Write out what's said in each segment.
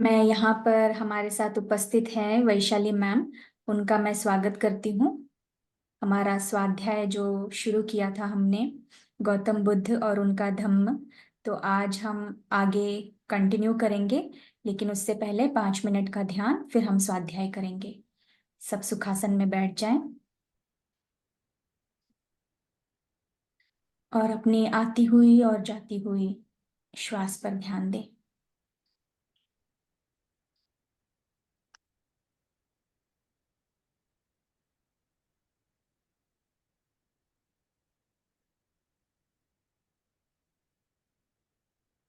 मैं यहाँ पर हमारे साथ उपस्थित हैं वैशाली मैम। उनका मैं स्वागत करती हूँ। हमारा स्वाध्याय जो शुरू किया था हमने, गौतम बुद्ध और उनका धम्म, तो आज हम आगे कंटिन्यू करेंगे। लेकिन उससे पहले 5 मिनट का ध्यान, फिर हम स्वाध्याय करेंगे। सब सुखासन में बैठ जाएं और अपनी आती हुई और जाती हुई श्वास पर ध्यान दें।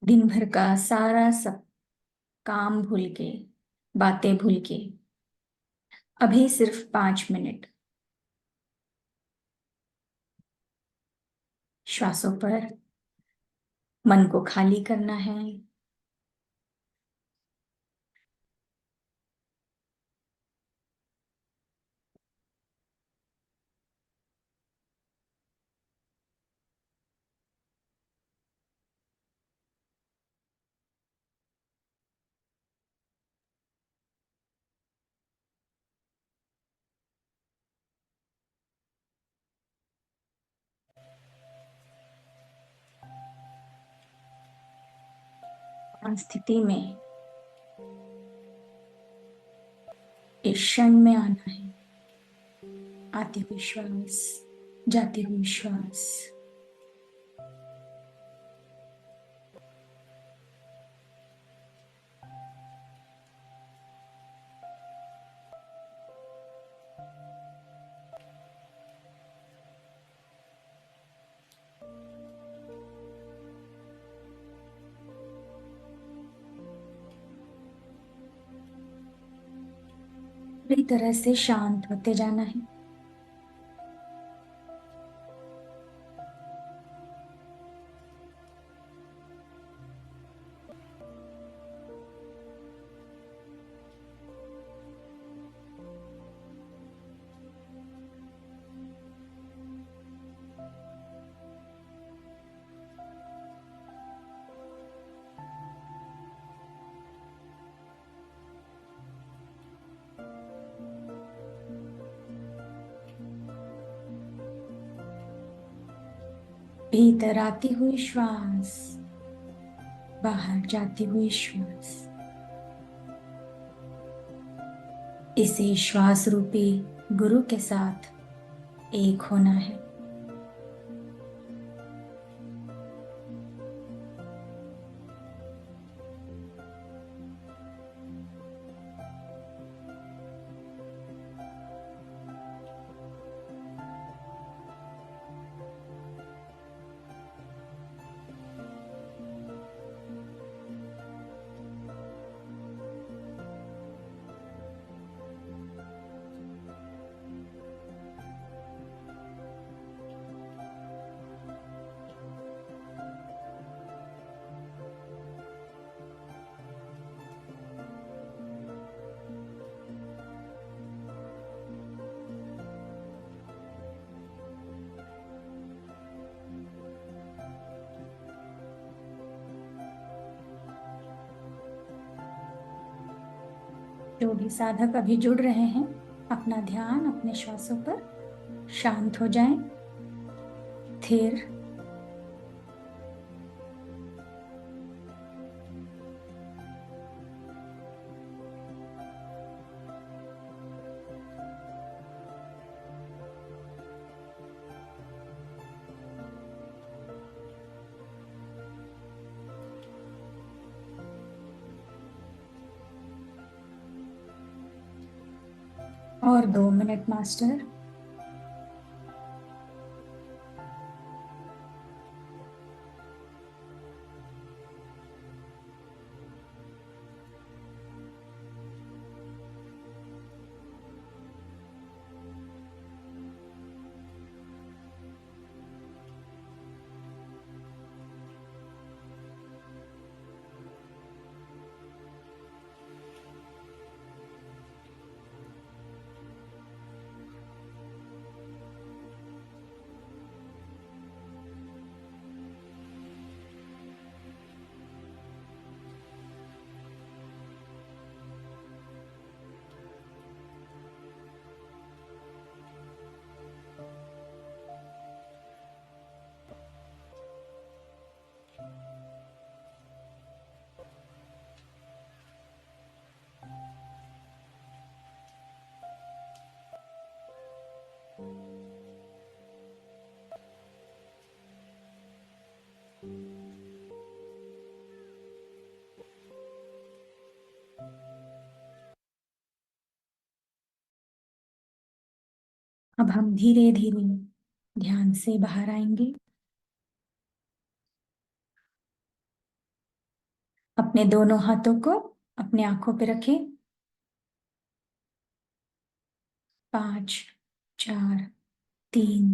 दिन भर का सारा सब काम भूल के, बातें भूल के, अभी सिर्फ 5 मिनट श्वासों पर मन को खाली करना है। स्थिति में इस क्षण में आना है। आती हुई श्वास, जाती हुई श्वास। पूरी तरह से शांत होते जाना है। भीतर आती हुई श्वास, बाहर जाती हुई श्वास। इसे श्वास रूपी गुरु के साथ एक होना है। जो भी साधक अभी जुड़ रहे हैं, अपना ध्यान अपने श्वासों पर, शांत हो जाएं, स्थिर। और 2 मिनट मास्टर। अब हम धीरे धीरे ध्यान से बाहर आएंगे। अपने दोनों हाथों को अपने आंखों पे रखें। 5, 4, 3,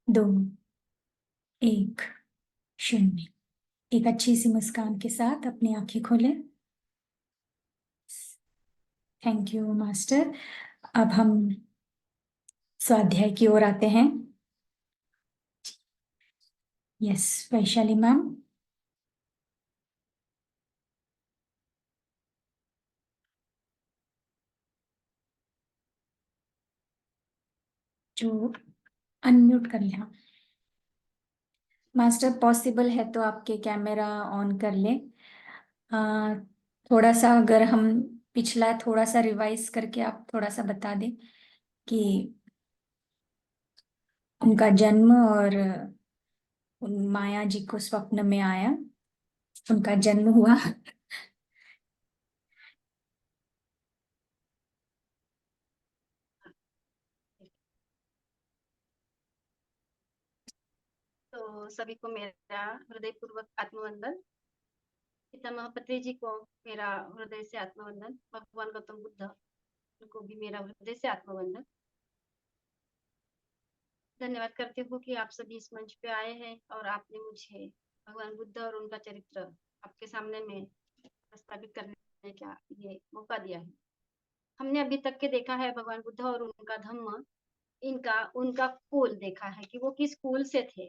2, 1, 0। एक अच्छी सी मुस्कान के साथ अपनी आंखें खोलें। Thank you master. अब हम स्वाध्याय की ओर आते हैं। Yes Vaishali ma'am. जो अनम्यूट कर लें। हाँ। मास्टर पॉसिबल है तो आपके कैमरा ऑन कर ले। थोड़ा सा अगर हम पिछला थोड़ा सा रिवाइज करके आप थोड़ा सा बता दें कि उनका जन्म और माया जी को स्वप्न में आया, उनका जन्म हुआ। तो सभी को मेरा हृदयपूर्वक आत्मवंदन। पितामह पत्री जी को मेरा हृदय से आत्मवंदन। भगवान गौतम बुद्ध को भी मेरा हृदय से आत्मवंदन। धन्यवाद करती हूँ कि आप सभी इस मंच पे आए हैं और आपने मुझे भगवान बुद्ध और उनका चरित्र आपके सामने में प्रस्तावित करने का ये मौका दिया है। हमने अभी तक के देखा है भगवान बुद्ध और उनका धम्म, इनका उनका कुल देखा है कि वो किस कुल से थे।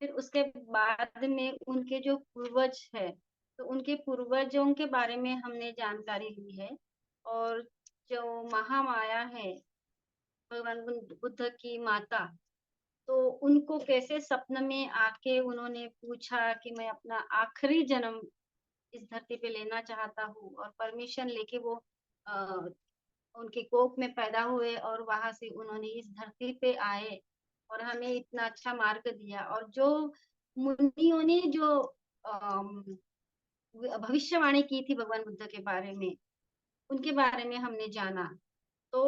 फिर उसके बाद में उनके जो पूर्वज है, तो उनके पूर्वजों के बारे में हमने जानकारी ली है। और जो महामाया है, भगवान बुद्ध की माता, तो उनको कैसे सपन में आके उन्होंने पूछा कि मैं अपना आखिरी जन्म इस धरती पे लेना चाहता हूँ, और परमिशन लेके वो आ, उनके कोख में पैदा हुए और वहां से उन्होंने इस धरती पे आए और हमें इतना अच्छा मार्ग दिया। और जो मुनियों ने जो अम, भविष्यवाणी की थी भगवान बुद्ध के बारे में, उनके बारे में हमने जाना। तो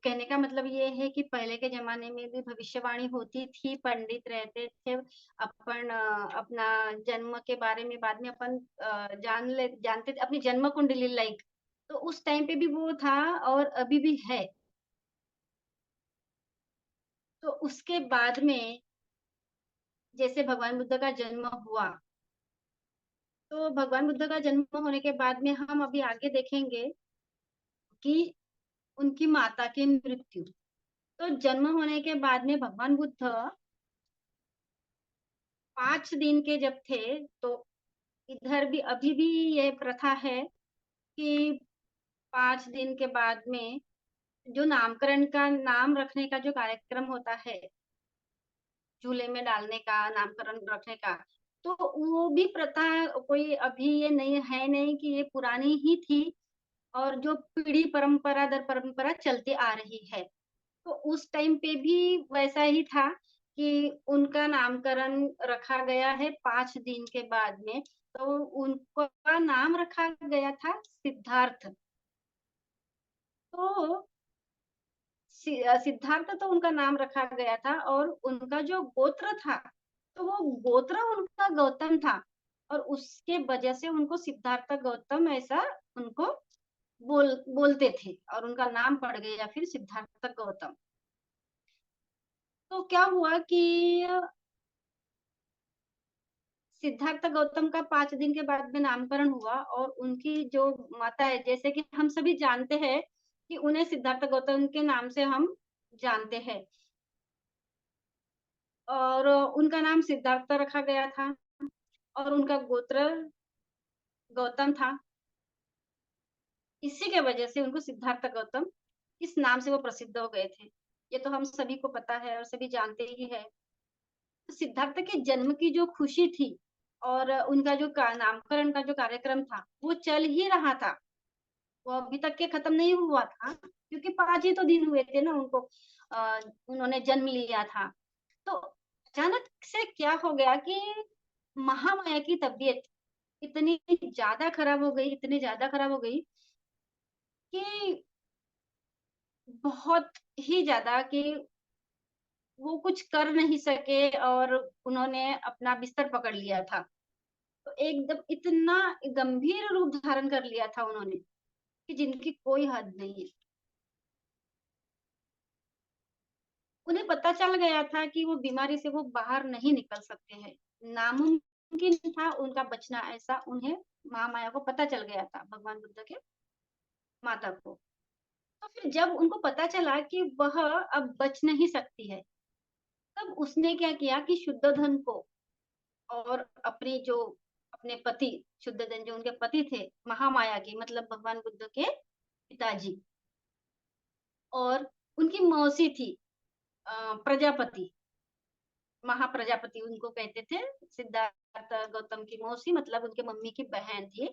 कहने का मतलब ये है कि पहले के जमाने में भी भविष्यवाणी होती थी, पंडित रहते थे। अपन अपना जन्म के बारे में बाद में अपन जानते थे अपनी जन्म कुंडली लाइक। तो उस टाइम पे भी वो था और अभी भी है। तो उसके बाद में जैसे भगवान बुद्ध का जन्म हुआ, तो भगवान बुद्ध का जन्म होने के बाद में हम अभी आगे देखेंगे कि उनकी माता की मृत्यु। तो जन्म होने के बाद में भगवान बुद्ध 5 दिन के जब थे, तो इधर भी अभी भी ये प्रथा है कि 5 दिन के बाद में जो नामकरण का, नाम रखने का जो कार्यक्रम होता है, झूले में डालने का, नामकरण रखने का, तो वो भी प्रथा कोई अभी ये नहीं है, नहीं कि ये पुरानी ही थी और जो पीढ़ी परंपरा दर परंपरा चलती आ रही है। तो उस टाइम पे भी वैसा ही था कि उनका नामकरण रखा गया है 5 दिन के बाद में। तो उनका नाम रखा गया था सिद्धार्थ। तो सिद्धार्थ तो उनका नाम रखा गया था, और उनका जो गोत्र था, तो वो गोत्र उनका गौतम था, और उसके वजह से उनको सिद्धार्थ गौतम ऐसा उनको बोलते थे, और उनका नाम पड़ गया फिर सिद्धार्थ गौतम। तो क्या हुआ कि सिद्धार्थ गौतम का 5 दिन के बाद में नामकरण हुआ, और उनकी जो माता है, जैसे कि हम सभी जानते हैं कि उन्हें सिद्धार्थ गौतम के नाम से हम जानते हैं, और उनका नाम सिद्धार्थ रखा गया था, और उनका गोत्र गौतम था। इसी के वजह से उनको सिद्धार्थ गौतम इस नाम से वो प्रसिद्ध हो गए थे। ये तो हम सभी को पता है और सभी जानते ही है। तो सिद्धार्थ के जन्म की जो खुशी थी और उनका जो नामकरण का जो कार्यक्रम था, वो चल ही रहा था। वो अभी तक के खत्म नहीं हुआ था, क्योंकि 5 ही तो दिन हुए थे ना उनको, उन्होंने जन्म लिया था। तो अचानक से क्या हो गया कि महामाया की तबीयत इतनी ज्यादा खराब हो गई, इतनी ज्यादा खराब हो गई कि बहुत ही ज्यादा कि वो कुछ कर नहीं सके और उन्होंने अपना बिस्तर पकड़ लिया था। तो एकदम इतना गंभीर रूप धारण कर लिया था उन्होंने कि जिनकी कोई हद नहीं है। उन्हें पता चल गया था कि वो बीमारी से वो बाहर नहीं निकल सकते हैं। नामुमकिन था उनका बचना, ऐसा उन्हें महामाया को पता चल गया था, भगवान बुद्ध के माता को। तो फिर जब उनको पता चला कि वह अब बच नहीं सकती है, तब उसने क्या किया कि शुद्धोधन को और अपनी जो अपने पति शुद्धोधन जो उनके पति थे, महामाया के मतलब भगवान बुद्ध के पिताजी और उनकी मौसी थी प्रजापति, महाप्रजापति उनको कहते थे। सिद्धार्थ गौतम की मौसी मतलब उनके मम्मी की बहन थी।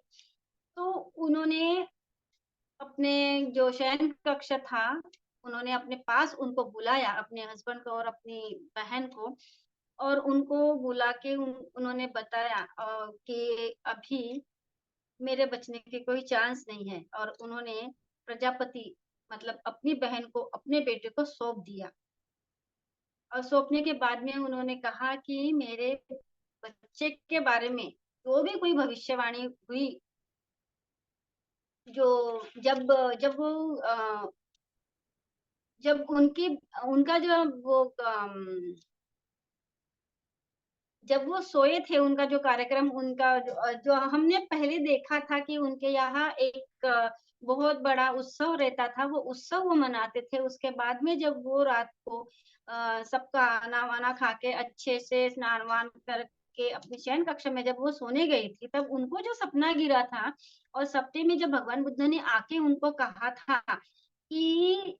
तो उन्होंने अपने जो शयन कक्ष था, उन्होंने अपने पास उनको बुलाया, अपने हस्बैंड को और अपनी बहन को, और उनको बुला के उन्होंने बताया कि अभी मेरे बचने के कोई चांस नहीं है, और उन्होंने प्रजापति मतलब अपनी बहन को अपने बेटे को सौंप दिया। और सौंपने के बाद में उन्होंने कहा कि मेरे बच्चे के बारे में जो भी कोई भविष्यवाणी हुई, जो जब जब वो जब उनकी उनका जो वो जब वो सोए थे, उनका जो कार्यक्रम उनका जो हमने पहले देखा था कि उनके यहाँ एक बहुत बड़ा उत्सव रहता था, वो उत्सव वो मनाते थे। उसके बाद में जब वो रात को सबका खाना-वाना खा के अच्छे से स्नान-वान करके अपने शयन कक्ष में जब वो सोने गई थी, तब उनको जो सपना गिरा था और सपने में जब भगवान बुद्ध ने आके उनको कहा था कि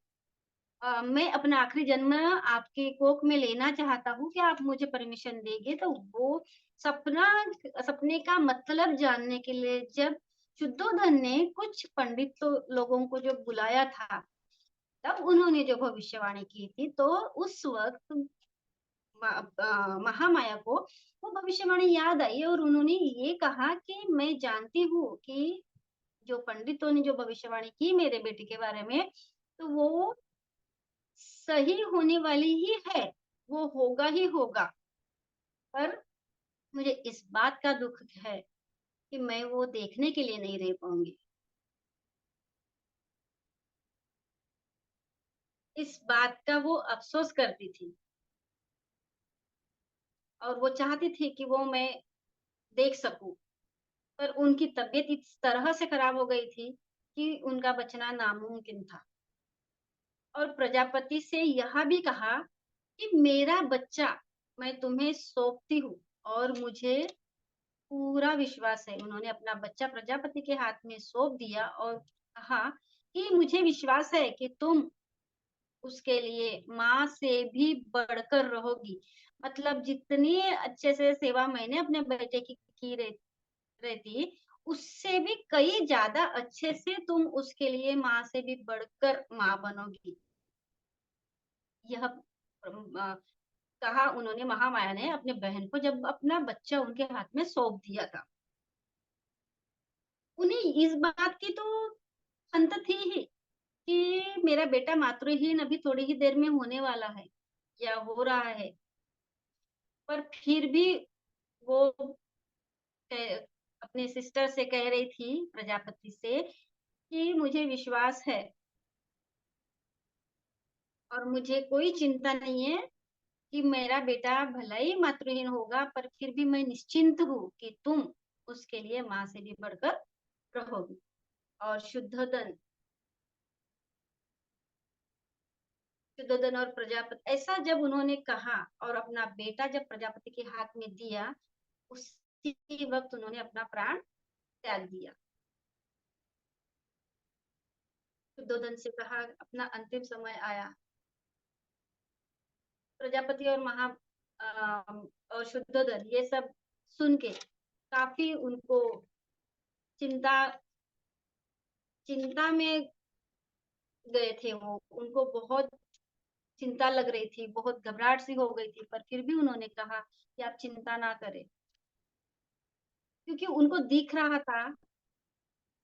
मैं अपना आखिरी जन्म आपके कोख में लेना चाहता हूँ, क्या आप मुझे परमिशन देंगे? तो वो सपना सपने का मतलब जानने के लिए जब शुद्धोधन ने कुछ पंडित लोगों को जो बुलाया था, तब उन्होंने जो भविष्यवाणी की थी, तो उस वक़्त महामाया को वो भविष्यवाणी याद आई और उन्होंने ये कहा कि मैं जानती हूँ कि जो पंडितों ने जो भविष्यवाणी की मेरे बेटे के बारे में, तो वो सही होने वाली ही है, वो होगा ही होगा। पर मुझे इस बात का दुःख है कि मैं वो देखने के लिए नहीं रह पाऊँगी। इस बात का वो अफ़सोस करती थी और वो चाहती थी कि वो मैं देख सकूँ, पर उनकी तबीयत इस तरह से खराब हो गई थी कि उनका बचना नामुमकिन था। और प्रजापति से यह भी कहा कि मेरा बच्चा मैं तुम्हें सौंपती हूँ, और मुझे पूरा विश्वास है। उन्होंने अपना बच्चा प्रजापति के हाथ में सौंप दिया और कहा कि मुझे विश्वास है कि तुम उसके लिए माँ से भी बढ़कर रहोगी। मतलब जितनी अच्छे से सेवा मैंने अपने बेटे की रहती, उससे भी कई ज़्यादा अच्छे से तुम उसके लिए माँ से भी बढ़कर माँ बनोगी। यह कहा उन्होंने, महामाया ने अपने बहन को जब अपना बच्चा उनके हाथ में सौंप दिया था। उन्हें इस बात की तो अंत थी ही कि मेरा बेटा मातृहीन अभी थोड़ी ही देर में होने वाला है या हो रहा है। पर फिर भी वो अपने सिस्टर से कह रही थी प्रजापति से कि मुझे विश्वास है और मुझे कोई चिंता नहीं है कि मेरा बेटा भले ही मातृहीन होगा, पर फिर भी मैं निश्चिंत हूँ कि तुम उसके लिए माँ से भी बढ़कर रहोगी। और शुद्धोधन और प्रजापति ऐसा जब उन्होंने कहा और अपना बेटा जब प्रजापति के हाथ में दिया, उसी वक्त उन्होंने अपना प्राण त्याग दिया। शुद्धोधन से कहा अपना अंतिम समय आया। प्रजापति और और शुद्धोधन ये सब सुन के काफी उनको चिंता चिंता में गए थे वो। उनको बहुत चिंता लग रही थी, बहुत घबराहट सी हो गई थी, पर फिर भी उन्होंने कहा कि आप चिंता ना करें, क्योंकि उनको दिख रहा था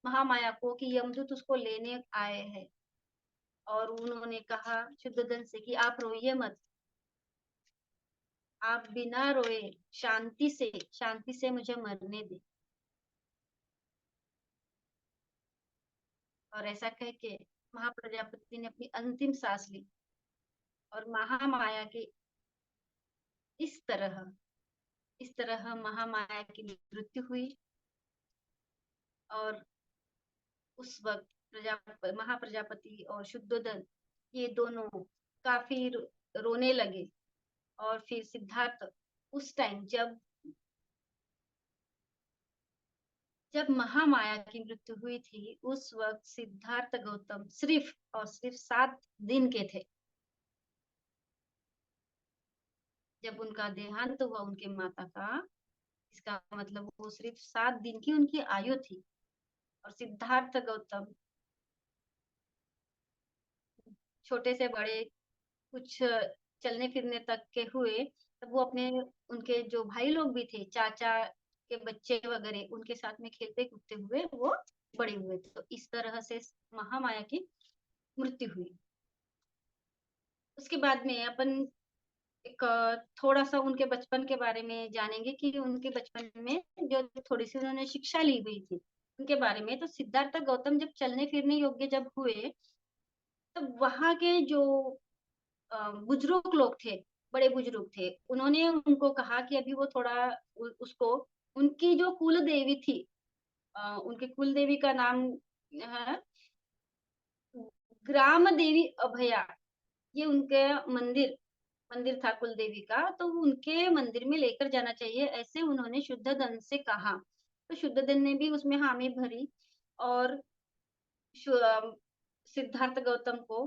महामाया को कि यमदूत उसको लेने आए हैं। और उन्होंने कहा शुद्धोधन से कि आप रोइए मत, आप बिना रोए शांति से मुझे मरने दे। और ऐसा कह के महाप्रजापति ने अपनी अंतिम सांस ली और महामाया की इस तरह महामाया की मृत्यु हुई। और उस वक्त महाप्रजापति और शुद्धोदन ये दोनों काफी रोने लगे। और फिर सिद्धार्थ उस टाइम जब महामाया की मृत्यु हुई थी, उस वक्त सिद्धार्थ गौतम सिर्फ और सिर्फ 7 दिन के थे। जब उनका देहांत हुआ उनके माता का, इसका मतलब वो सिर्फ 7 दिन की उनकी आयु थी। और सिद्धार्थ गौतम छोटे से बड़े कुछ चलने फिरने तक के हुए, तब वो अपने उनके जो भाई लोग भी थे, चाचा के बच्चे वगैरह, उनके साथ में खेलते कूदते हुए वो बड़े हुए। तो इस तरह से महामाया की मृत्यु हुई। उसके बाद में अपन एक थोड़ा सा उनके बचपन के बारे में जानेंगे कि उनके बचपन में जो थोड़ी सी उन्होंने शिक्षा ली हुई थी उनके बारे में। तो सिद्धार्थ गौतम जब चलने फिरने योग्य जब हुए, तो वहां के जो बुजुर्ग लोग थे, बड़े बुजुर्ग थे, उन्होंने उनको कहा कि अभी वो थोड़ा उसको उनकी जो कुल देवी थी, उनके कुल देवी का नाम है ग्राम देवी अभया। ये उनके मंदिर मंदिर था कुल देवी का, तो उनके मंदिर में लेकर जाना चाहिए, ऐसे उन्होंने शुद्धोधन से कहा। तो शुद्धोधन ने भी उसमें हामी भरी और सिद्धार्थ गौतम को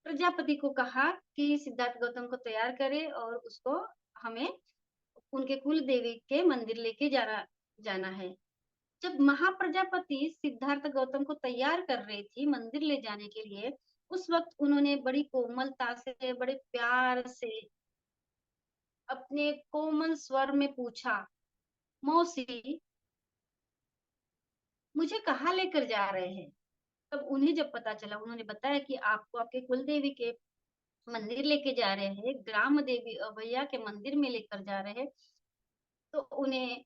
प्रजापति को कहा कि सिद्धार्थ गौतम को तैयार करे और उसको हमें उनके कुल देवी के मंदिर लेके जाना है। जब महाप्रजापति सिद्धार्थ गौतम को तैयार कर रही थी मंदिर ले जाने के लिए, उस वक्त उन्होंने बड़ी कोमलता से, बड़े प्यार से अपने कोमल स्वर में पूछा, मौसी मुझे कहाँ लेकर जा रहे हैं? तब उन्हें जब पता चला, उन्होंने बताया कि आपको आपके कुल देवी के मंदिर लेके जा रहे हैं, ग्राम देवी अभैया के मंदिर में लेकर जा रहे हैं। तो उन्हें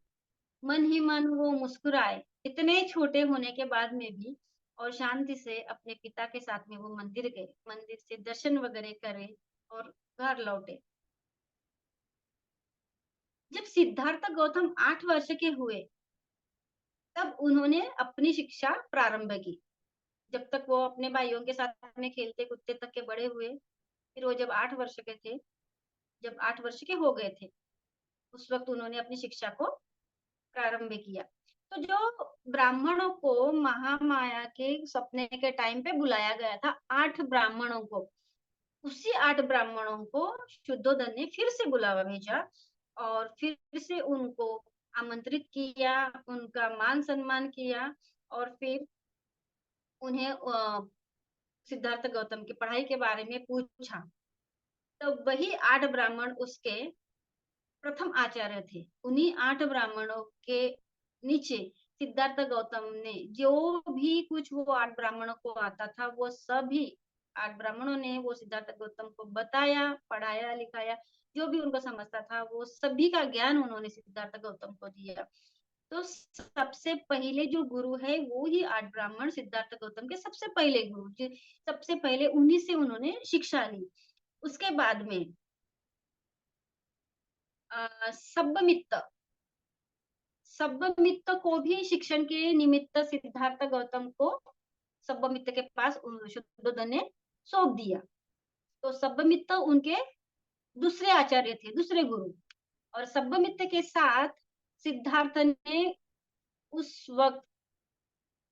मन ही मन वो मुस्कुराए, इतने छोटे होने के बाद में भी, और शांति से अपने पिता के साथ में वो मंदिर गए, मंदिर से दर्शन वगैरह करे और घर लौटे। जब सिद्धार्थ गौतम 8 वर्ष के हुए, तब उन्होंने अपनी शिक्षा प्रारंभ की। जब तक वो अपने भाइयों के साथ में खेलते कूदते तक के बड़े हुए, फिर वो जब 8 वर्ष के थे, जब 8 वर्ष के हो गए थे, उस वक्त उन्होंने अपनी शिक्षा को प्रारंभ किया। तो जो ब्राह्मणों को महामाया के सपने के टाइम पे बुलाया गया था, 8 ब्राह्मणों को, उसी 8 ब्राह्मणों को शुद्धोधन ने फिर से बुलावा भेजा और फिर से उनको आमंत्रित किया, उनका मान सम्मान किया और फिर उन्हें सिद्धार्थ गौतम की पढ़ाई के बारे में पूछा। तो वही 8 ब्राह्मण उसके प्रथम आचार्य थे। उन्हीं 8 ब्राह्मणों के नीचे सिद्धार्थ गौतम ने जो भी कुछ वो 8 ब्राह्मणों को आता था, वो सभी 8 ब्राह्मणों ने वो सिद्धार्थ गौतम को बताया, पढ़ाया, लिखाया। जो भी उनको समझता था वो सभी का ज्ञान उन्होंने सिद्धार्थ गौतम को दिया। तो सबसे पहले जो गुरु है वो ही 8 ब्राह्मण सिद्धार्थ गौतम के सबसे पहले गुरु, सबसे पहले उन्हीं से उन्होंने शिक्षा ली। उसके बाद में सब्बमित्त सब्बमित्त को भी शिक्षण के निमित्त सिद्धार्थ गौतम को सब्बमित्त के पास शुद्धोधन ने सौंप दिया। तो सब्बमित्त उनके दूसरे आचार्य थे, दूसरे गुरु। और सब्बमित्त के साथ सिद्धार्थ ने उस वक्त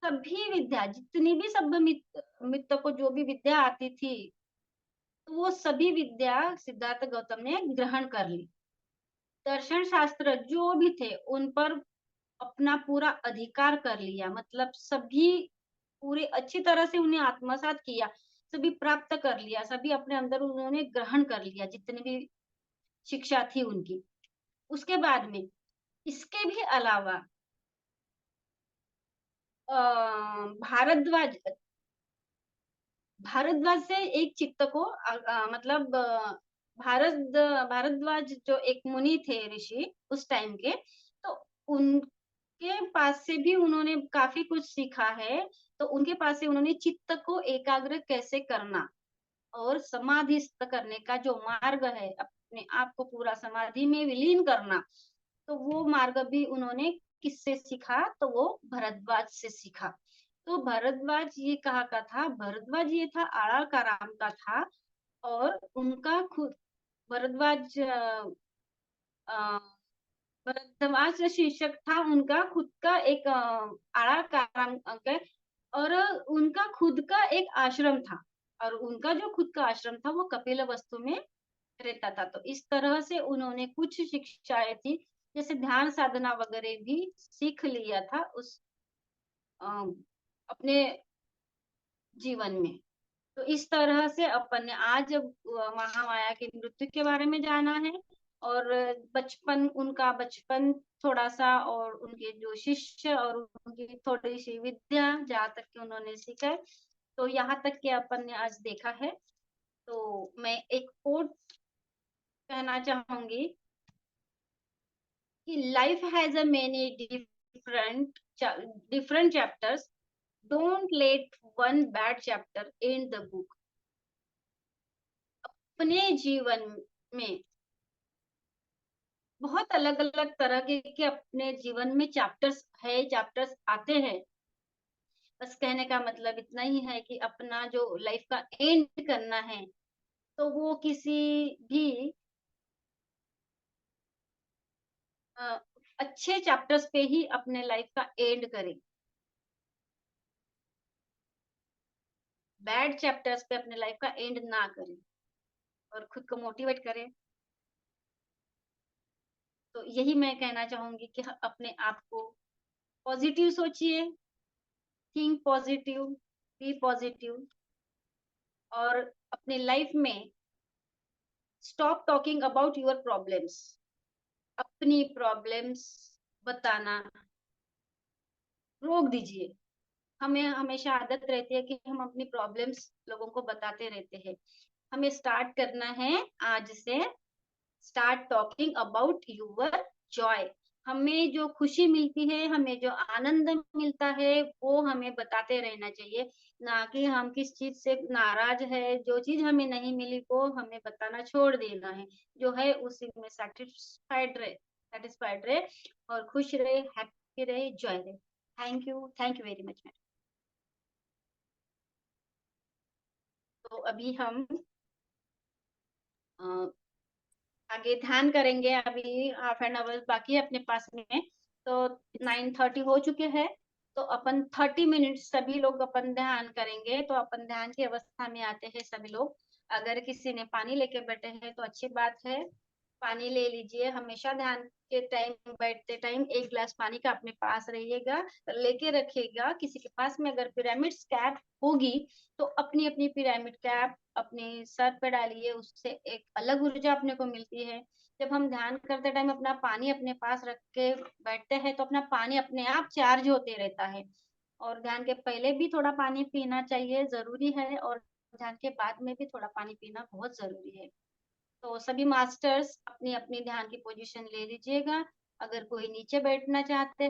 सभी विद्या, जितनी भी सब्बमित्त को जो भी विद्या आती थी, तो वो सभी विद्या सिद्धार्थ गौतम ने ग्रहण कर ली। दर्शन शास्त्र जो भी थे उन पर अपना पूरा अधिकार कर लिया, मतलब सभी पूरे अच्छी तरह से उन्हें आत्मसात किया, सभी प्राप्त कर लिया, सभी अपने अंदर उन्होंने ग्रहण कर लिया जितनी भी शिक्षा थी उनकी। उसके बाद में इसके भी अलावा भारद्वाज भारद्वाज से एक चित्त को मतलब भारद्वाज जो एक मुनि थे, ऋषि उस टाइम के, तो उनके पास से भी उन्होंने काफी कुछ सीखा है। तो उनके पास से उन्होंने चित्त को एकाग्र कैसे करना और समाधिस्थ करने का जो मार्ग है, अपने आप को पूरा समाधि में विलीन करना, तो वो मार्ग भी उन्होंने किससे सीखा? तो वो भरद्वाज से सीखा। तो भरद्वाज ये कहाँ का था? भरद्वाज ये था आड़ा का राम का था। और उनका खुद भरद्वाज अ, भरद्वाज शीर्षक था उनका खुद का एक आड़ा का राम का। और उनका खुद का एक आश्रम था। और उनका जो खुद का आश्रम था वो कपिलवस्तु में रहता था। तो इस तरह से उन्होंने कुछ शिक्षाएं थी, जैसे ध्यान साधना वगैरह भी सीख लिया था उस अ, अपने जीवन में। तो इस तरह से अपन ने आज महामाया की मृत्यु के बारे में जाना है। और बचपन, उनका बचपन थोड़ा सा, और उनके जो शिष्य और उनकी थोड़ी सी विद्या जहाँ तक कि उन्होंने सीखा है, तो यहाँ तक कि अपन ने आज देखा है। तो मैं एक कोट कहना चाहूंगी कि life has a many different chapters, don't let one bad chapter in the book. अपने जीवन में बहुत अलग अलग तरह के अपने जीवन में चैप्टर्स है, चैप्टर्स आते हैं। बस कहने का मतलब इतना ही है कि अपना जो लाइफ का एंड करना है, तो वो किसी भी अ, अच्छे चैप्टर्स पे ही अपने लाइफ का एंड करें। बैड चैप्टर्स पे अपने लाइफ का एंड ना करें, और खुद को मोटिवेट करें। तो यही मैं कहना चाहूंगी कि अपने आप को पॉजिटिव सोचिए, थिंक पॉजिटिव, बी पॉजिटिव। और अपने लाइफ में stop talking about your problems. अपनी प्रॉब्लम्स बताना रोक दीजिए। हमें हमेशा आदत रहती है कि हम अपनी प्रॉब्लम्स लोगों को बताते रहते हैं। हमें स्टार्ट करना है आज से, start talking about your Joy. हमें जो खुशी मिलती है, हमें जो आनंद मिलता है, वो हमें बताते रहना चाहिए। ना कि हम किस चीज से नाराज है, जो चीज हमें नहीं मिली वो हमें बताना छोड़ देना है। जो है उसी में सेटिस्फाइड रहे और खुश रहे, हैप्पी रहे, जॉय रहे। Thank you very much ma'am. तो अभी हम अ, आगे ध्यान करेंगे। अभी हाफ एन आवर बाकी है अपने पास में। तो 9:30 हो चुके हैं। तो अपन 30 मिनट सभी लोग अपन ध्यान करेंगे। तो अपन ध्यान की अवस्था में आते हैं सभी लोग। अगर किसी ने पानी लेके बैठे हैं तो अच्छी बात है, पानी ले लीजिए। हमेशा ध्यान के टाइम, बैठते टाइम एक गिलास पानी का अपने पास रहिएगा, लेके रखिएगा। किसी के पास में अगर पिरामिड कैप होगी, तो अपनी अपनी पिरामिड कैप अपने सर पे डालिए, उससे एक अलग ऊर्जा अपने को मिलती है। जब हम ध्यान करते टाइम अपना पानी अपने पास रख के बैठते हैं, तो अपना पानी अपने आप चार्ज होते रहता है। और ध्यान के पहले भी थोड़ा पानी पीना चाहिए, जरूरी है। और ध्यान के बाद में भी थोड़ा पानी पीना बहुत जरूरी है। तो सभी मास्टर्स अपनी अपनी ध्यान की पोजीशन ले लीजिएगा। अगर कोई नीचे बैठना चाहते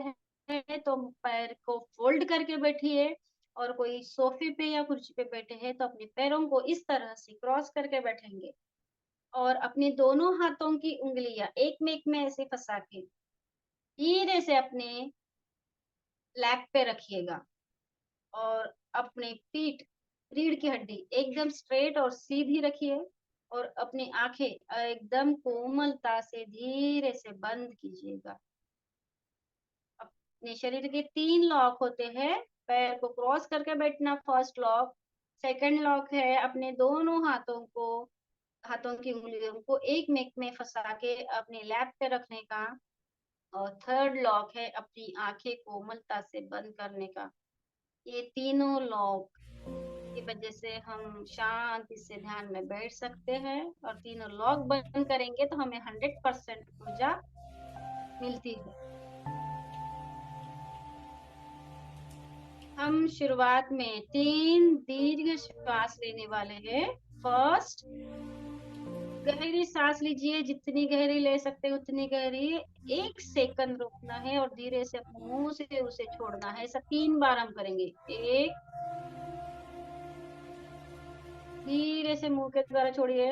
हैं तो पैर को फोल्ड करके बैठिए। और कोई सोफे पे या कुर्सी पे बैठे हैं तो अपने पैरों को इस तरह से क्रॉस करके बैठेंगे। और अपने दोनों हाथों की उंगलियां एक में ऐसे फंसा के धीरे से अपने लैप पे रखिएगा। और अपने पीठ, रीढ़ की हड्डी एकदम स्ट्रेट और सीधी रखिए। और अपनी आंखें एकदम कोमलता से धीरे से बंद कीजिएगा। अपने शरीर के 3 लॉक होते हैं। पैर को क्रॉस करके बैठना फर्स्ट लॉक। सेकंड लॉक है अपने दोनों हाथों की उंगलियों को एक में फंसा के अपने लैप पे रखने का। और थर्ड लॉक है अपनी आंखें कोमलता से बंद करने का। ये तीनों लॉक की वजह से हम शांति से ध्यान में बैठ सकते हैं। और तीनों लॉक बंद करेंगे तो हमें 100% ऊर्जा मिलती है। हम शुरुआत में 3 दीर्घ श्वास लेने वाले हैं। फर्स्ट, गहरी सांस लीजिए, जितनी गहरी ले सकते हैं उतनी गहरी। 1 सेकंड रोकना है और धीरे से अपने मुंह से उसे छोड़ना है। ऐसा 3 बार हम करेंगे। एक, धीरे से मुंह के द्वारा छोड़िए।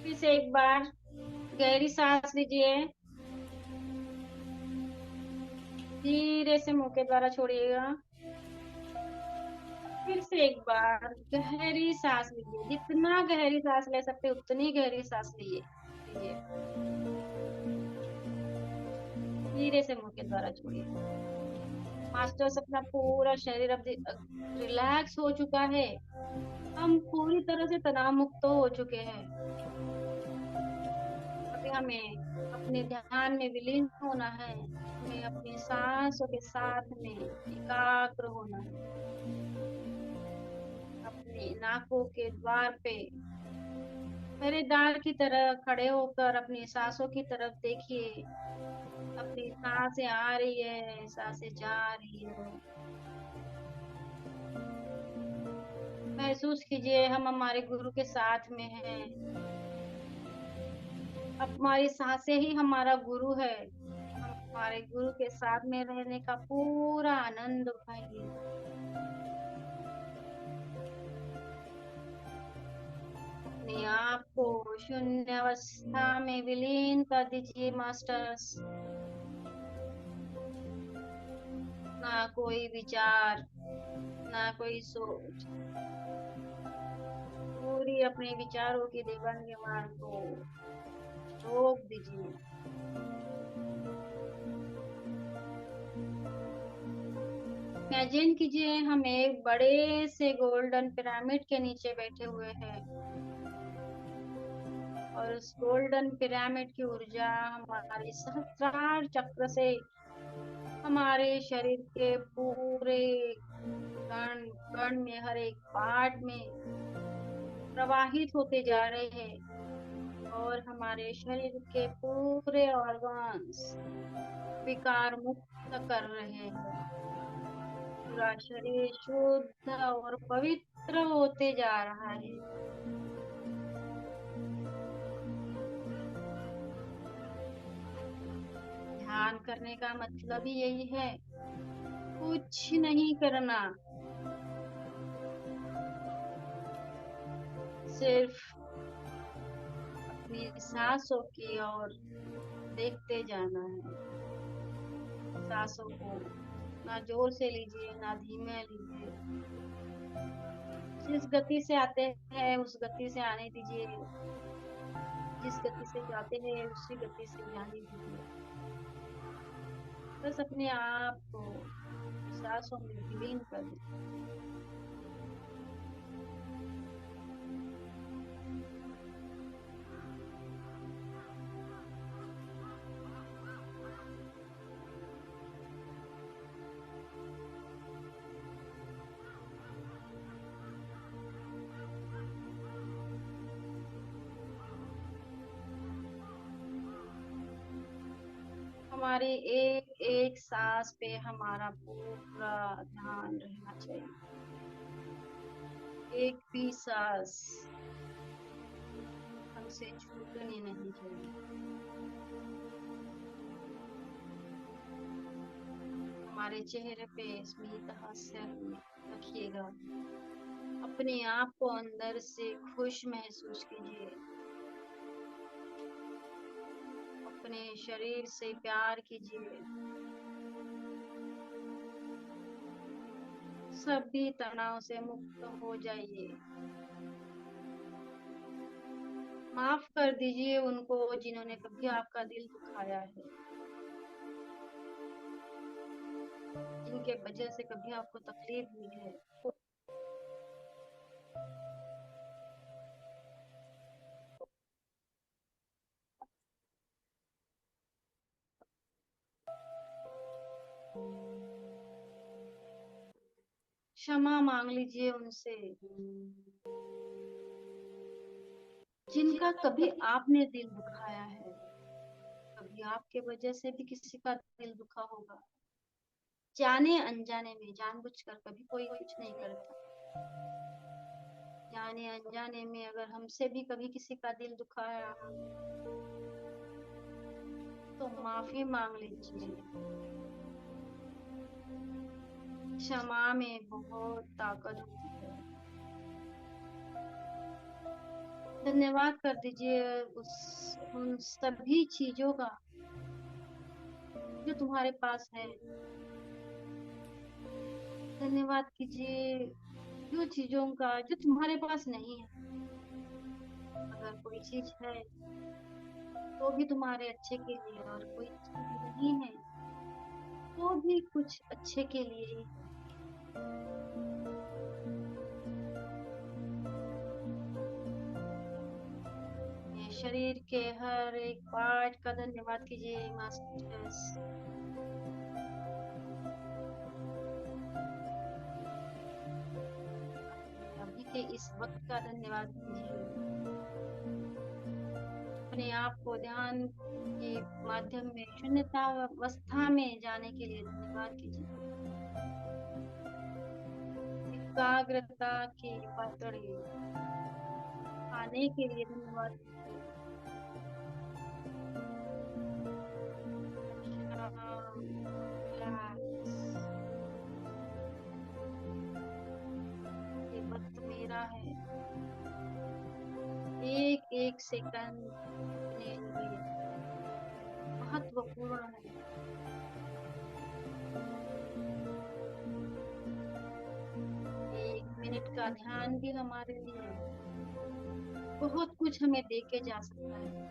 फिर से एक बार गहरी सांस लीजिए, धीरे से मुंह के द्वारा छोड़िएगा। फिर से एक बार गहरी सांस लीजिए, जितना गहरी सांस ले सकते उतनी गहरी सांस लीजिए। धीरे से मुंह के द्वारा छोड़िए। मास्टर्स, अपना पूरा शरीर अब रिलैक्स हो चुका है। हम पूरी तरह से तनाव मुक्त हो चुके हैं। अभी हमें अपने ध्यान में विलीन होना है। हमें अपनी सांसों के साथ में एकाग्र होना है। अपने नाकों के द्वार पे पहरेदार की तरह खड़े होकर अपनी सांसों की तरफ देखिए। अपनी सांसें आ रही है, सांसें जा रही है। महसूस कीजिए हम हमारे गुरु के साथ में हैं। अब हमारी सांसें ही हमारा गुरु है। हमारे गुरु के साथ में रहने का पूरा आनंद उठाइए। अपने आप को शून्य अवस्था में विलीन कर दीजिए मास्टर्स। ना कोई विचार, ना कोई सोच। पूरी अपने विचारों की दिगंगमान को रोक दीजिए। इमेजिन कीजिए हम एक बड़े से गोल्डन पिरामिड के नीचे बैठे हुए हैं और उस गोल्डन पिरामिड की ऊर्जा हमारे सहस्त्रार चक्र से हमारे शरीर के पूरे कण कण में, हर एक पार्ट में प्रवाहित होते जा रहे हैं और हमारे शरीर के पूरे ऑर्गन्स विकार मुक्त कर रहे हैं। पूरा शरीर शुद्ध और पवित्र होते जा रहा है। ध्यान करने का मतलब ही यही है, कुछ नहीं करना, सिर्फ अपनी सांसों की ओर देखते जाना है। सांसों को ना जोर से लीजिए, ना धीमे लीजिए। जिस गति से आते हैं उस गति से आने दीजिए। जिस गति से जाते हैं उसी गति से जाने दीजिए। बस अपने आप को सांसों में विलीन कर दीजिए। हमारी एक एक सांस पे हमारा पूरा ध्यान रहना चाहिए। एक भी सांस हमसे छूटनी नहीं चाहिए। हमारे चेहरे पे स्मित हास्य रखिएगा। अपने आप को अंदर से खुश महसूस कीजिए। अपने शरीर से प्यार कीजिए। सभी तनाव से मुक्त हो जाइए। माफ कर दीजिए उनको जिन्होंने कभी आपका दिल दुखाया है, जिनके वजह से कभी आपको तकलीफ हुई है। क्षमा मांग लीजिए उनसे जिनका कभी आपने दिल दुखाया है। कभी आपके वजह से भी किसी का दिल दुखा होगा। जाने अनजाने में, जानबूझकर कभी कोई कुछ नहीं करता। जाने अनजाने में अगर हमसे भी कभी किसी का दिल दुखाया तो माफी मांग लीजिए। क्षमा में बहुत ताकत होती है। धन्यवाद कर दीजिए उस उन सभी चीजों का जो तुम्हारे पास है। धन्यवाद कीजिए जो चीजों का जो तुम्हारे पास नहीं है। अगर कोई चीज है तो भी तुम्हारे अच्छे के लिए, और कोई चीज नहीं है तो भी कुछ अच्छे के लिए ही। ये शरीर के हर एक पार्ट का धन्यवाद कीजिए मास्टर्स। अपने अभी के इस वक्त का धन्यवाद कीजिए। अपने आप को ध्यान के माध्यम में शून्यता अवस्था में जाने के लिए धन्यवाद कीजिए। एकाग्रता के पातड़ी आने के लिए धन्यवाद कीजिए। रिलैक्स। ये वक्त मेरा है। एक एक सेकंड अपने लिए महत्वपूर्ण है। एक मिनट का ध्यान भी हमारे लिए बहुत कुछ हमें दे के जा सकता है।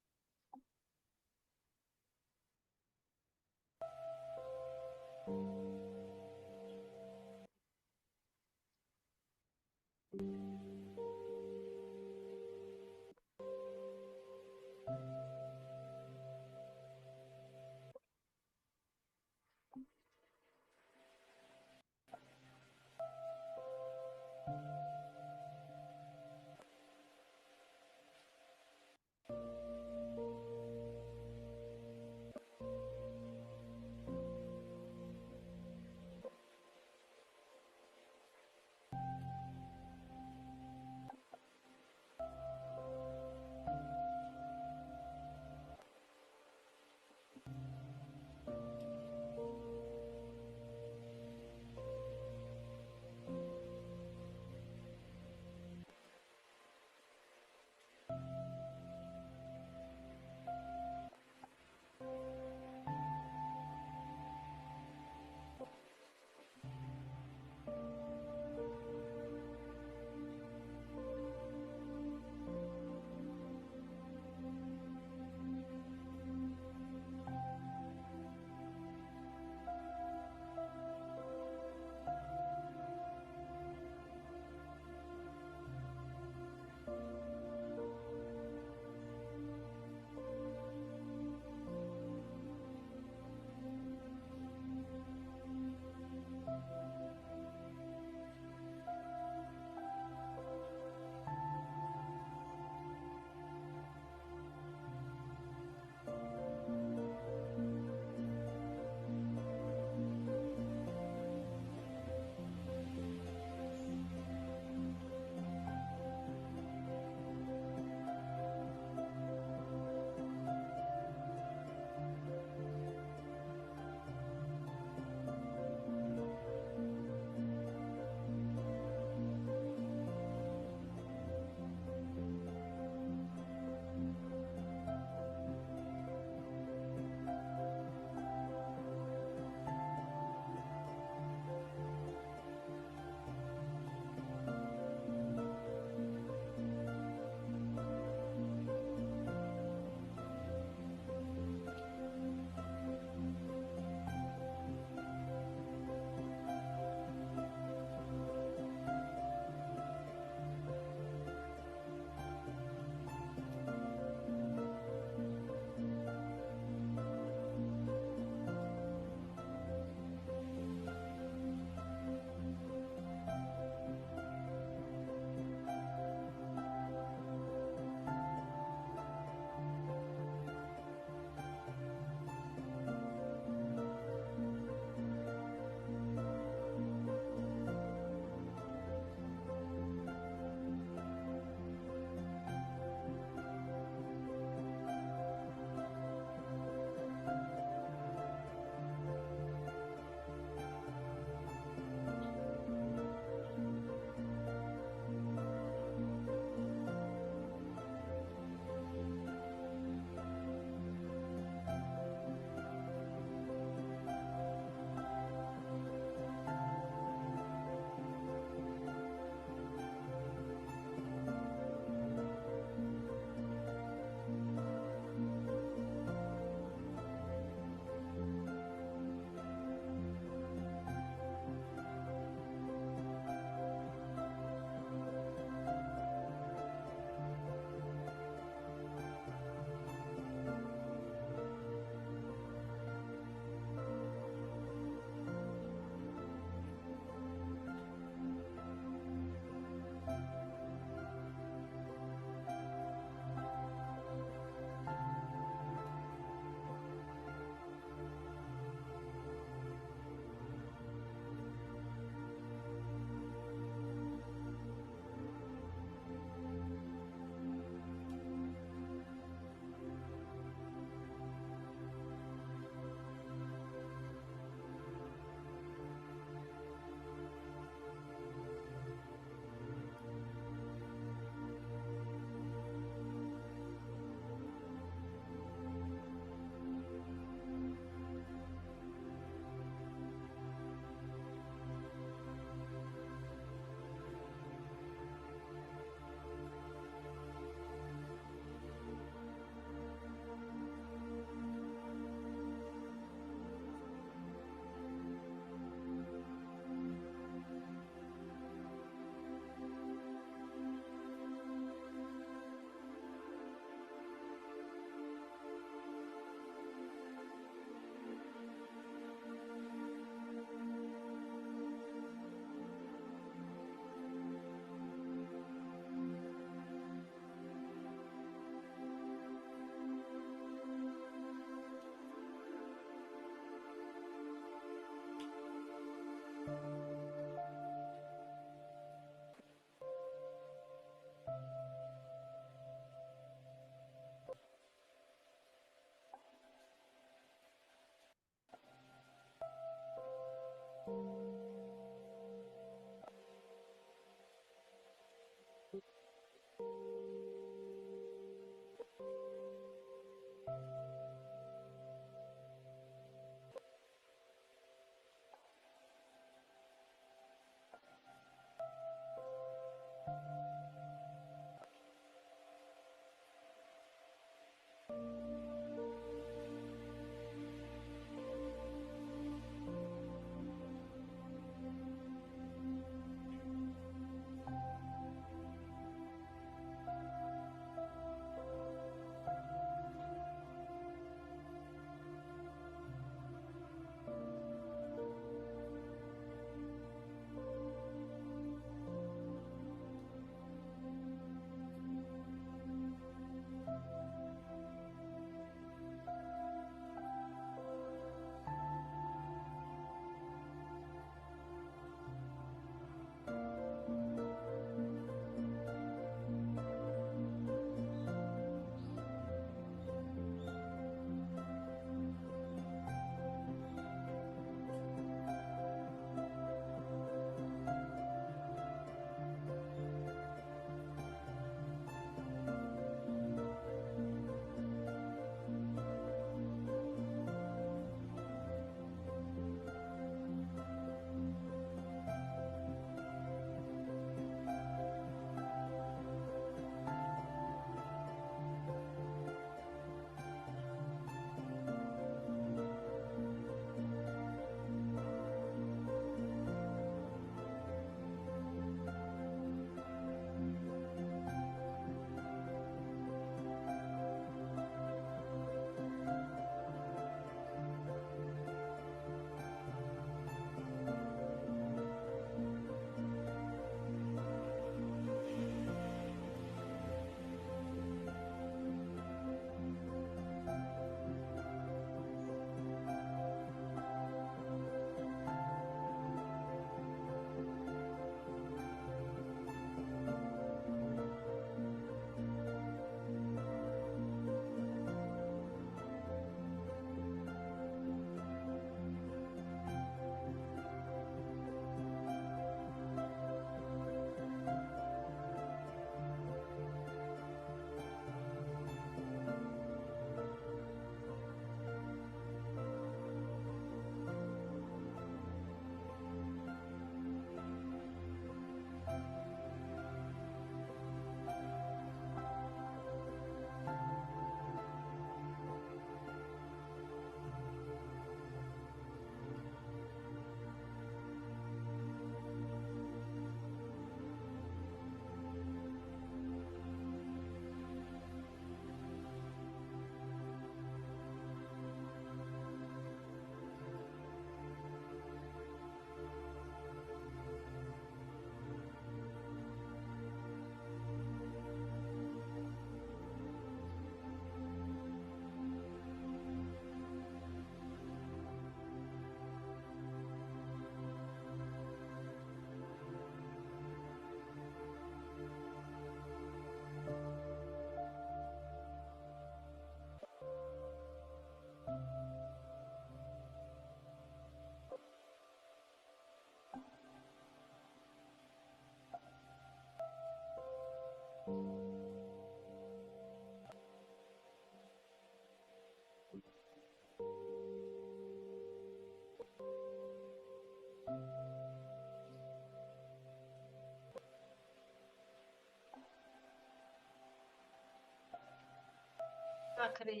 आखिरी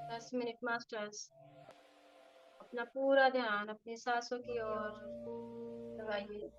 10 मिनट मास्टर्स। अपना पूरा ध्यान अपनी सांसों की ओर लगाइए।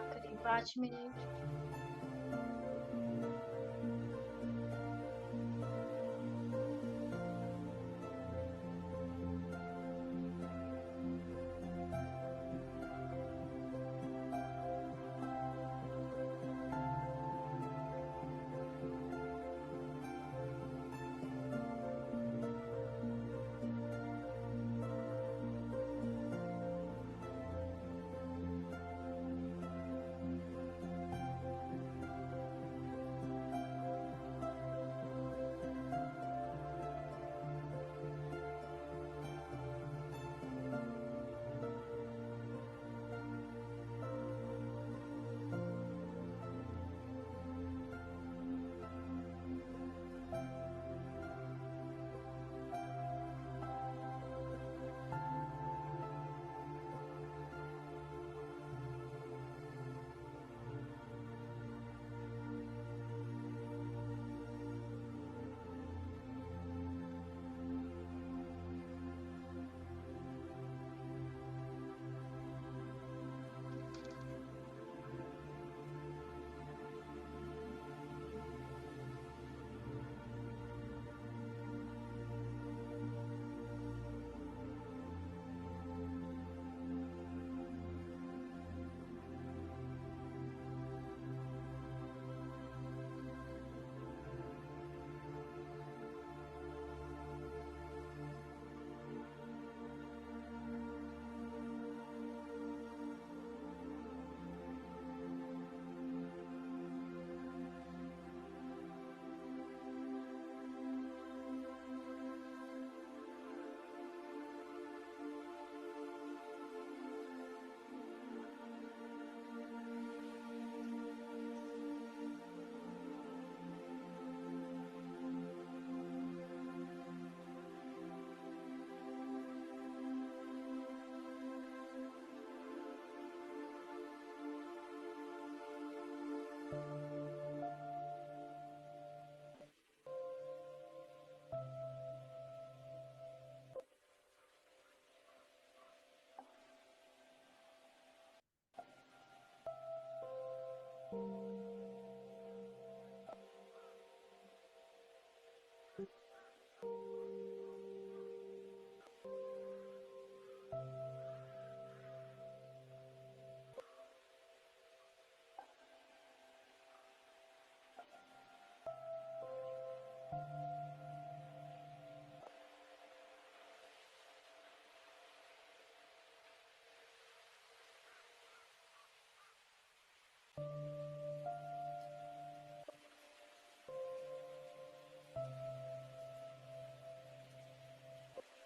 आखिरी 5 मिनट।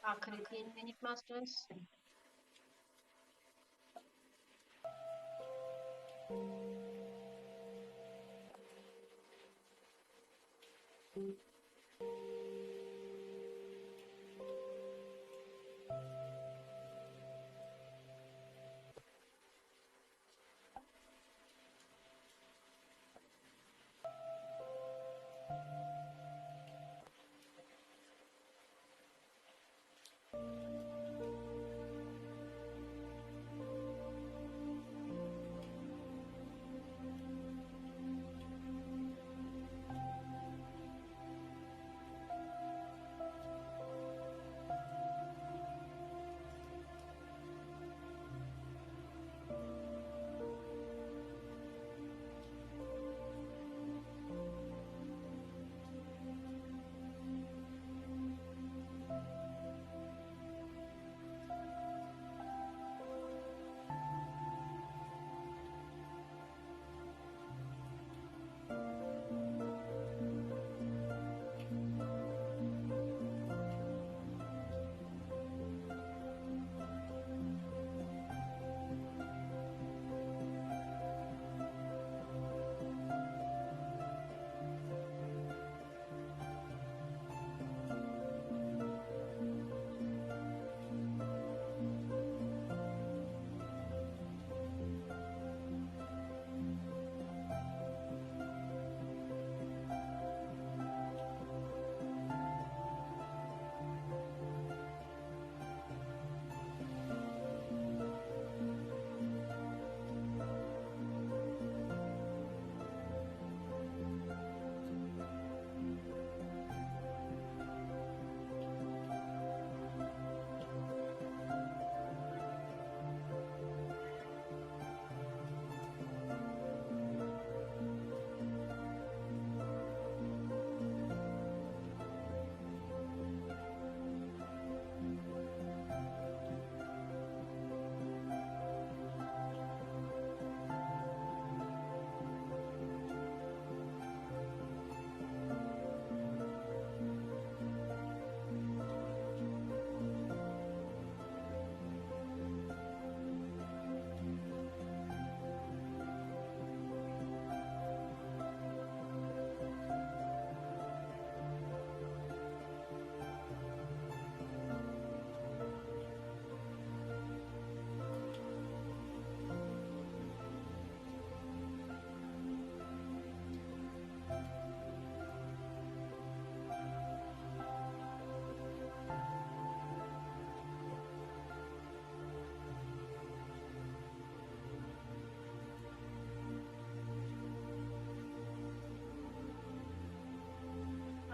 आखिरी 3 मिनट मास्टर्स।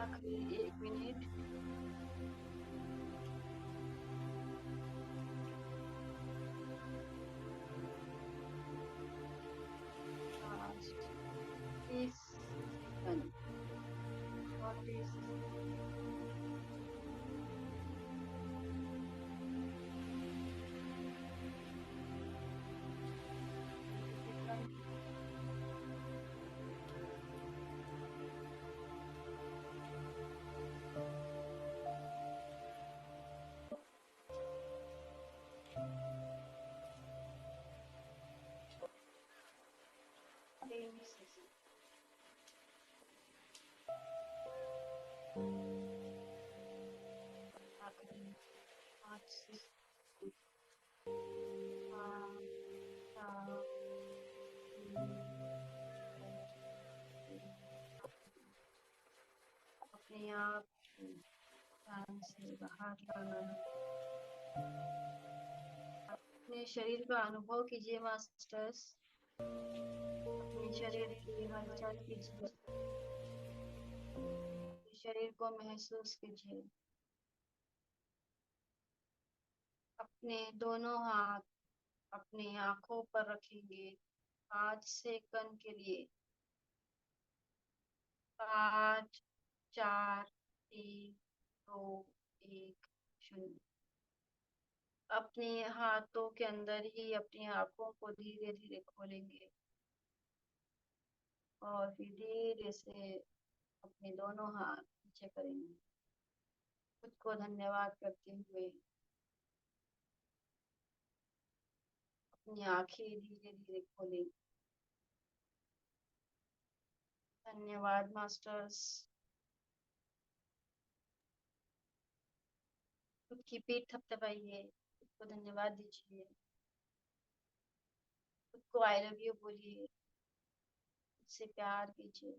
आखिरी 1 मिनट। Last 30 second. 40 सेकंड। आखिरी 5 4 अपने आप को ध्यान से बाहर लाना। अपने शरीर का अनुभव कीजिए मास्टर्स। अपने शरीर की हलचल कीजिए। शरीर को महसूस कीजिए। अपने दोनों हाथ अपनी आंखों पर रखेंगे 5 सेकंड के लिए। 5 4 3 2 1 0। अपने हाथों के अंदर ही अपनी आंखों को धीरे धीरे खोलेंगे और फिर धीरे से अपने दोनों हाथ नीचे करेंगे, खुद को धन्यवाद करते हुए। अपनी आंखें धीरे धीरे खोलेंगे। धन्यवाद मास्टर्स। खुद की पीठ थपथपाइए, खुद को धन्यवाद दीजिए, खुद को आई लव यू बोलिए, खुद से प्यार कीजिए।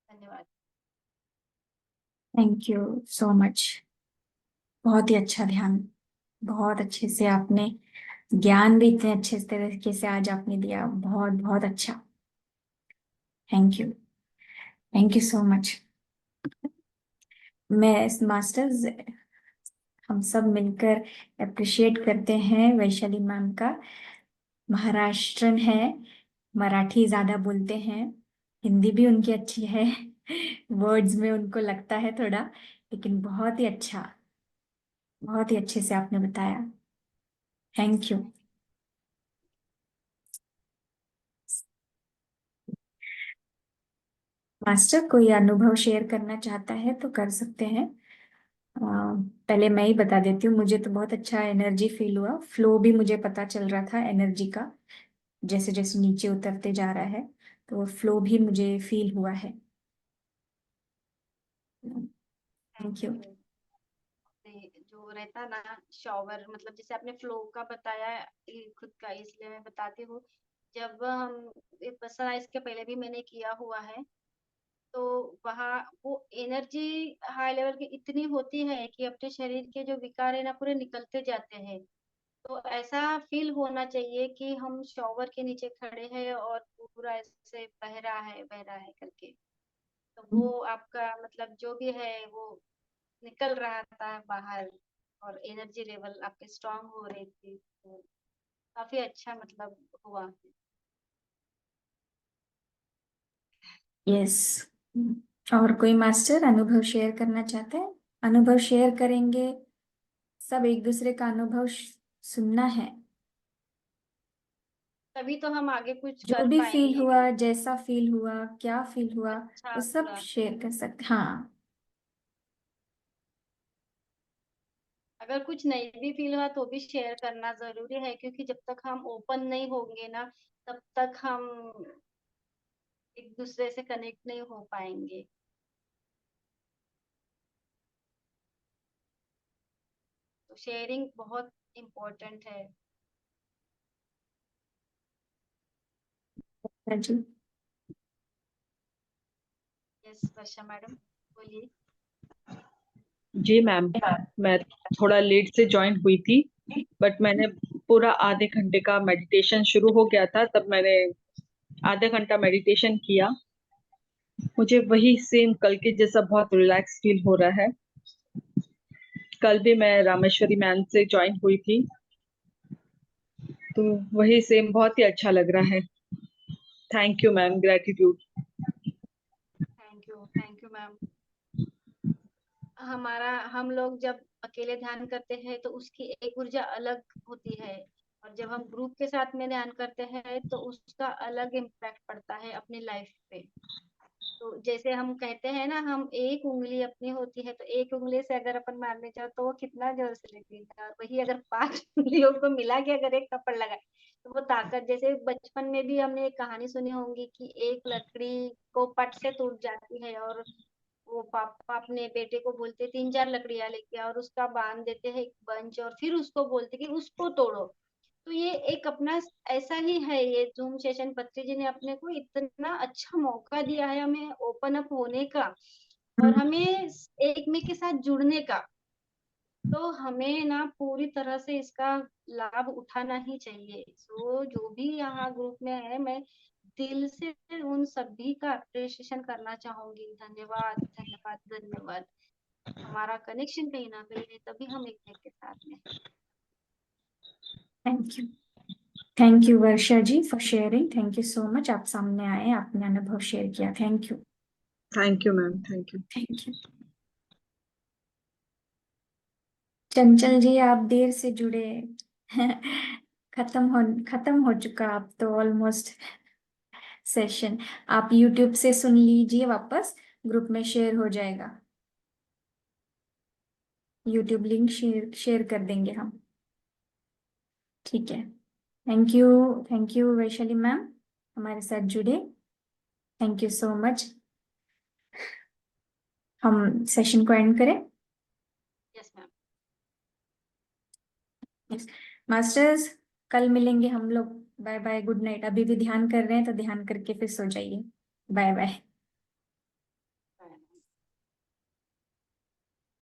धन्यवाद। Thank you so much. बहुत ही अच्छा ध्यान, बहुत अच्छे से आपने ज्ञान भी इतने अच्छे तरीके से आज आपने दिया, बहुत बहुत अच्छा। Thank you, thank you so much. मैं मास्टर्स, हम सब मिलकर अप्रिशिएट करते हैं वैशाली मैम का। महाराष्ट्रन है, मराठी ज्यादा बोलते हैं, हिंदी भी उनकी अच्छी है। वर्ड्स में उनको लगता है थोड़ा, लेकिन बहुत ही अच्छा, बहुत ही अच्छे से आपने बताया। Thank you. मास्टर कोई अनुभव शेयर करना चाहता है तो कर सकते हैं। पहले मैं ही बता देती हूँ, मुझे तो बहुत अच्छा एनर्जी फील हुआ, फ्लो भी मुझे पता चल रहा था एनर्जी का, जैसे जैसे नीचे उतरते जा रहा है, तो फ्लो भी मुझे फील हुआ है। Thank you. Thank you. जो रहता ना शॉवर, मतलब जैसे आपने फ्लो का बताया खुद का, इसलिए मैं बताती हूँ। जब हम सनराइज के पहले भी मैंने किया हुआ है, तो वहाँ वो एनर्जी हाई लेवल की इतनी होती है कि अपने शरीर के जो विकार है ना पूरे निकलते जाते हैं। तो ऐसा फील होना चाहिए कि हम शॉवर के नीचे खड़े हैं और पूरा ऐसे बह रहा है करके। तो वो आपका मतलब जो भी है वो निकल रहा था बाहर, और एनर्जी लेवल आपके स्ट्रांग हो रही थी, तो काफी अच्छा मतलब हुआ। यस। और कोई मास्टर अनुभव शेयर करना चाहते हैं? अनुभव शेयर करेंगे, सब एक दूसरे का अनुभव सुनना है। तभी तो हम आगे कुछ जो कर भी फील पाएंगे। हुआ, जैसा फील हुआ, क्या फील हुआ, अच्छा वो सब बुरा, शेयर कर सकते, हाँ। अगर कुछ नहीं भी फील हुआ तो भी शेयर करना जरूरी है, क्योंकि जब तक हम ओपन नहीं होंगे ना, तब तक हम एक दूसरे से कनेक्ट नहीं हो पाएंगे। तो शेयरिंग बहुत इम्पोर्टेंट है। हाँ जी। यस वर्षा मैडम, बोलिए। जी मैम, मैं थोड़ा लेट से ज्वाइन हुई थी, बट मैंने पूरा आधे घंटे का मेडिटेशन शुरू हो गया था, तब मैंने आधा घंटा मेडिटेशन किया। मुझे वही सेम कल के जैसा बहुत रिलैक्स फील हो रहा है। कल भी मैं रामेश्वरी मैम से ज्वाइन हुई थी, तो वही सेम बहुत ही अच्छा लग रहा है। Thank you ma'am, gratitude. Thank you ma'am. हम लोग जब अकेले ध्यान करते हैं तो उसकी एक ऊर्जा अलग होती है, और जब हम ग्रुप के साथ में ध्यान करते हैं तो उसका अलग इम्पैक्ट पड़ता है अपनी लाइफ पे। तो जैसे हम कहते हैं ना, हम एक उंगली अपनी होती है, तो एक उंगली से अगर अपन मारने जाओ तो वो कितना जोर से लगेगा, और वही अगर 5 उंगलियों को मिला के अगर एक थप्पड़ लगाए तो वो ताकत। जैसे बचपन में भी हमने एक कहानी सुनी होंगी कि एक लकड़ी को पट से टूट जाती है, और वो पापा अपने बेटे को बोलते 3-4 लकड़ियां लेके आओ, और उसका बांध देते हैं एक बंच, और फिर उसको बोलते कि उसको तोड़ो। तो ये एक अपना ऐसा ही है, ये जूम सेशन पत्री जी ने अपने को इतना अच्छा मौका दिया है हमें ओपन अप होने का, और हमें एक में के साथ जुड़ने का। तो हमें ना पूरी तरह से इसका लाभ उठाना ही चाहिए। सो जो भी यहाँ ग्रुप में है, मैं दिल से उन सभी का अप्रिशिएशन करना चाहूंगी। धन्यवाद धन्यवाद धन्यवाद। हमारा कनेक्शन कहीं ना कहीं है, तभी हम एक एक के साथ में हैं। Thank you, thank you Varsha ji for sharing, thank you so much. आप सामने आए, आपने अनुभव शेयर किया, thank you. Thank you ma'am, thank you. Thank you. Chanchal ji आप देर से जुड़े। खत्म हो चुका आप तो ऑलमोस्ट सेशन। आप यूट्यूब से सुन लीजिए वापस, ग्रुप में शेयर हो जाएगा, यूट्यूब लिंक शेयर शेयर कर देंगे हम। ठीक है। Thank you, thank you Vaishali ma'am हमारे साथ जुड़े, थैंक यू सो मच। हम सेशन को एंड करें? Yes ma'am. मास्टर्स, कल मिलेंगे हम लोग। Bye bye, good night. अभी भी ध्यान कर रहे हैं तो ध्यान करके फिर सो जाइए। Bye bye.